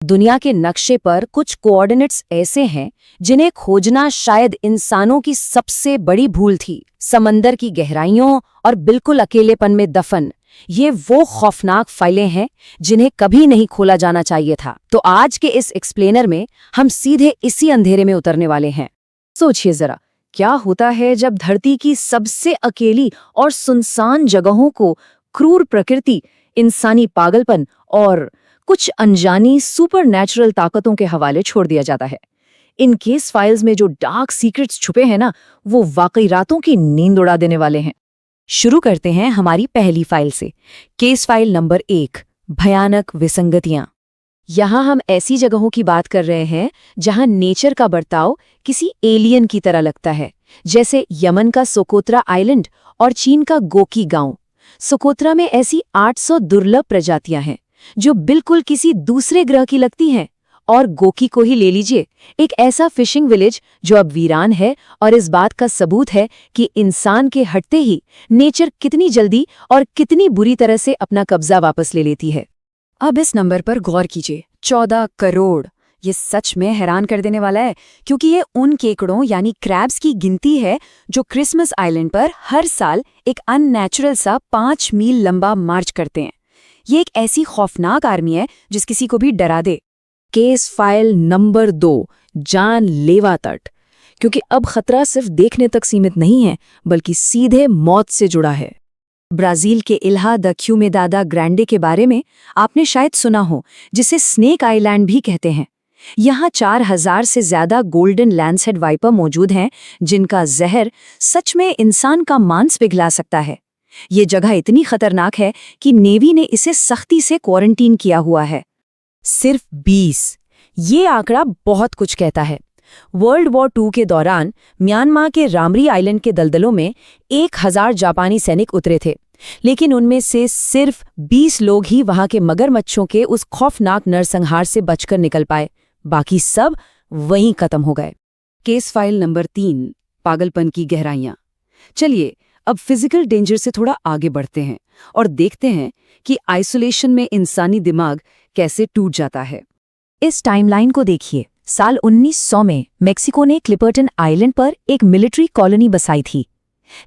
दुनिया के नक्शे पर कुछ कोऑर्डिनेट्स ऐसे हैं जिन्हें खोजना शायद इंसानों की सबसे बड़ी भूल थी। समंदर की गहराइयों और बिल्कुल अकेलेपन में दफन ये वो खौफनाक फाइलें हैं जिन्हें कभी नहीं खोला जाना चाहिए था। तो आज के इस एक्सप्लेनर में हम सीधे इसी अंधेरे में उतरने वाले हैं। सोचिए जरा, क्या होता है जब धरती की सबसे अकेली और सुनसान जगहों को क्रूर प्रकृति, इंसानी पागलपन और कुछ अनजानी सुपरनैचुरल ताकतों के हवाले छोड़ दिया जाता है। इन केस फाइल्स में जो डार्क सीक्रेट्स छुपे हैं ना, वो वाकई रातों की नींद उड़ा देने वाले हैं। शुरू करते हैं हमारी पहली फाइल से। केस फाइल नंबर 1, भयानक विसंगतियां। यहाँ हम ऐसी जगहों की बात कर रहे हैं जहां नेचर का बर्ताव किसी एलियन की तरह लगता है, जैसे यमन का सोकोत्रा आइलैंड और चीन का गोकी गांव। सोकोत्रा में ऐसी 800 दुर्लभ प्रजातियां हैं जो बिल्कुल किसी दूसरे ग्रह की लगती हैं। और गोकी को ही ले लीजिए, एक ऐसा फिशिंग विलेज जो अब वीरान है और इस बात का सबूत है कि इंसान के हटते ही नेचर कितनी जल्दी और कितनी बुरी तरह से अपना कब्जा वापस ले लेती है। अब इस नंबर पर गौर कीजिए, 14 करोड़। ये सच में हैरान कर देने वाला है, क्योंकि ये उन केकड़ों यानी क्रैब्स की गिनती है जो क्रिसमस आइलैंड पर हर साल एक अननेचुरल सा 5 मील लंबा मार्च करते हैं। ये एक ऐसी खौफनाक आर्मी है जिस किसी को भी डरा दे। केस फाइल नंबर 2, जानलेवा तट। क्योंकि अब खतरा सिर्फ देखने तक सीमित नहीं है, बल्कि सीधे मौत से जुड़ा है। ब्राजील के इल्हा द क्यूमेदादा ग्रैंडे के बारे में आपने शायद सुना हो, जिसे स्नेक आइलैंड भी कहते हैं। यहाँ 4000 से ज्यादा गोल्डन लैंडसेड वाइपर मौजूद हैं, जिनका जहर सच में इंसान का मांस पिघला सकता है। ये जगह इतनी खतरनाक है कि नेवी ने इसे सख्ती से क्वारंटीन किया हुआ है। सिर्फ 20, ये आंकड़ा बहुत कुछ कहता है। वर्ल्ड वॉर 2 के दौरान म्यांमार के रामरी आइलैंड के दलदलों में 1000 जापानी सैनिक उतरे थे, लेकिन उनमें से सिर्फ 20 लोग ही वहां के मगरमच्छों के उस खौफनाक नरसंहार से बचकर निकल पाए। बाकी सब वहीं खत्म हो गए। केस फाइल नंबर 3, पागलपन की गहराइयां। चलिए अब फिजिकल डेंजर से थोड़ा आगे बढ़ते हैं और देखते हैं कि आइसोलेशन में इंसानी दिमाग कैसे टूट जाता है। इस टाइमलाइन को देखिए। साल 1900 में मेक्सिको ने क्लिपर्टन आइलैंड पर एक मिलिट्री कॉलोनी बसाई थी,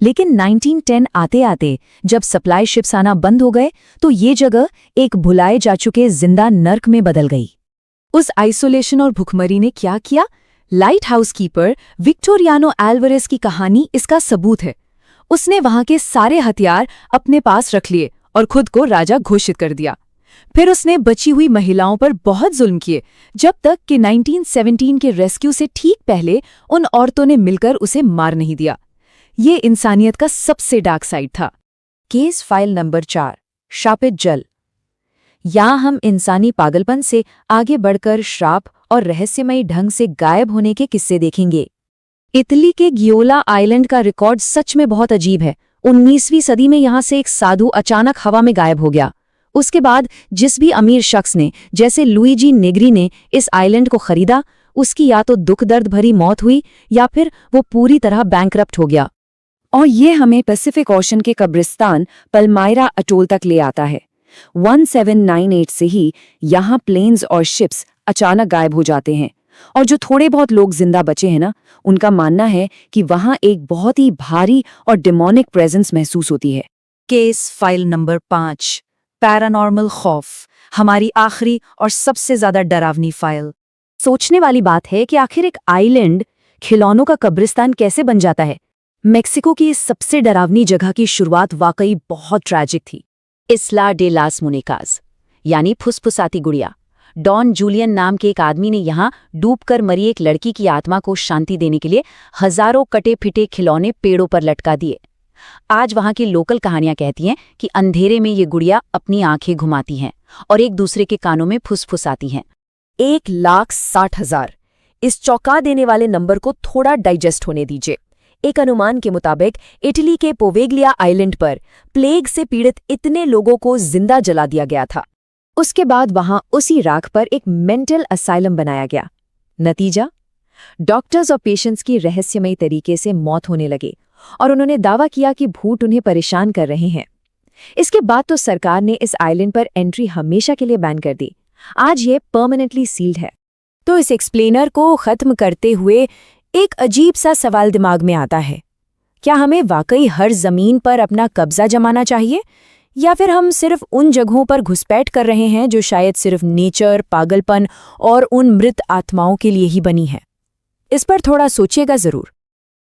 लेकिन 1910 आते आते जब सप्लाई शिप्स आना बंद हो गए तो ये जगह एक भुलाए जा चुके जिंदा नर्क में बदल गई। उस आइसोलेशन और भुखमरी ने क्या किया? लाइट हाउस कीपर विक्टोरियानो एल्वारेस की कहानी इसका सबूत है। उसने वहां के सारे हथियार अपने पास रख लिए और खुद को राजा घोषित कर दिया। फिर उसने बची हुई महिलाओं पर बहुत जुल्म किए, जब तक कि 1917 के रेस्क्यू से ठीक पहले उन औरतों ने मिलकर उसे मार नहीं दिया। ये इंसानियत का सबसे डार्क साइड था। केस फाइल नंबर 4, शापित जल। यहाँ हम इंसानी पागलपन से आगे बढ़कर श्राप और रहस्यमयी ढंग से गायब होने के किस्से देखेंगे। इटली के गियोला आइलैंड का रिकॉर्ड सच में बहुत अजीब है। 19वीं सदी में यहाँ से एक साधु अचानक हवा में गायब हो गया। उसके बाद जिस भी अमीर शख्स ने, जैसे लुइजी नेग्री ने, इस आइलैंड को खरीदा, उसकी या तो दुख दर्द भरी मौत हुई या फिर वो पूरी तरह बैंकरप्ट हो गया। और ये हमें पैसिफिक ओशन के कब्रिस्तान पल्मायरा अटोल तक ले आता है। 1798 से ही यहाँ प्लेन्स और शिप्स अचानक गायब हो जाते हैं, और जो थोड़े बहुत लोग जिंदा बचे हैं ना, उनका मानना है कि वहां एक बहुत ही भारी और डिमोनिक प्रेजेंस महसूस होती है। केस फाइल नंबर 5, पैरानॉर्मल खौफ। हमारी आखिरी और सबसे ज्यादा डरावनी फाइल। सोचने वाली बात है कि आखिर एक आइलैंड खिलौनों का कब्रिस्तान कैसे बन जाता है। मेक्सिको की इस सबसे डरावनी जगह की शुरुआत वाकई बहुत ट्रैजिक थी। इस्ला डे लास मुनेकास यानी फुसफुसाती गुड़िया। डॉन जूलियन नाम के एक आदमी ने यहाँ डूबकर मरी एक लड़की की आत्मा को शांति देने के लिए हजारों कटे फिटे खिलौने पेड़ों पर लटका दिए। आज वहाँ की लोकल कहानियां कहती हैं कि अंधेरे में ये गुड़िया अपनी आंखें घुमाती हैं और एक दूसरे के कानों में फुसफुसाती हैं। 1,60,000। इस चौंका देने वाले नंबर को थोड़ा डाइजेस्ट होने दीजिए। एक अनुमान के मुताबिक इटली के पोवेग्लिया आइलैंड पर प्लेग से पीड़ित इतने लोगों को जिंदा जला दिया गया था। उसके बाद वहां उसी राख पर एक मेंटल असाइलम बनाया गया। नतीजा, डॉक्टर्स और पेशेंट्स की रहस्यमयी तरीके से मौत होने लगी और उन्होंने दावा किया कि भूत उन्हें परेशान कर रहे हैं। इसके बाद तो सरकार ने इस आइलैंड पर एंट्री हमेशा के लिए बैन कर दी। आज ये परमानेंटली सील्ड है। तो इस एक्सप्लेनर को ख़त्म करते हुए एक अजीब सा सवाल दिमाग में आता है, क्या हमें वाकई हर ज़मीन पर अपना कब्जा जमाना चाहिए, या फिर हम सिर्फ उन जगहों पर घुसपैठ कर रहे हैं जो शायद सिर्फ नेचर, पागलपन और उन मृत आत्माओं के लिए ही बनी है? इस पर थोड़ा सोचिएगा ज़रूर।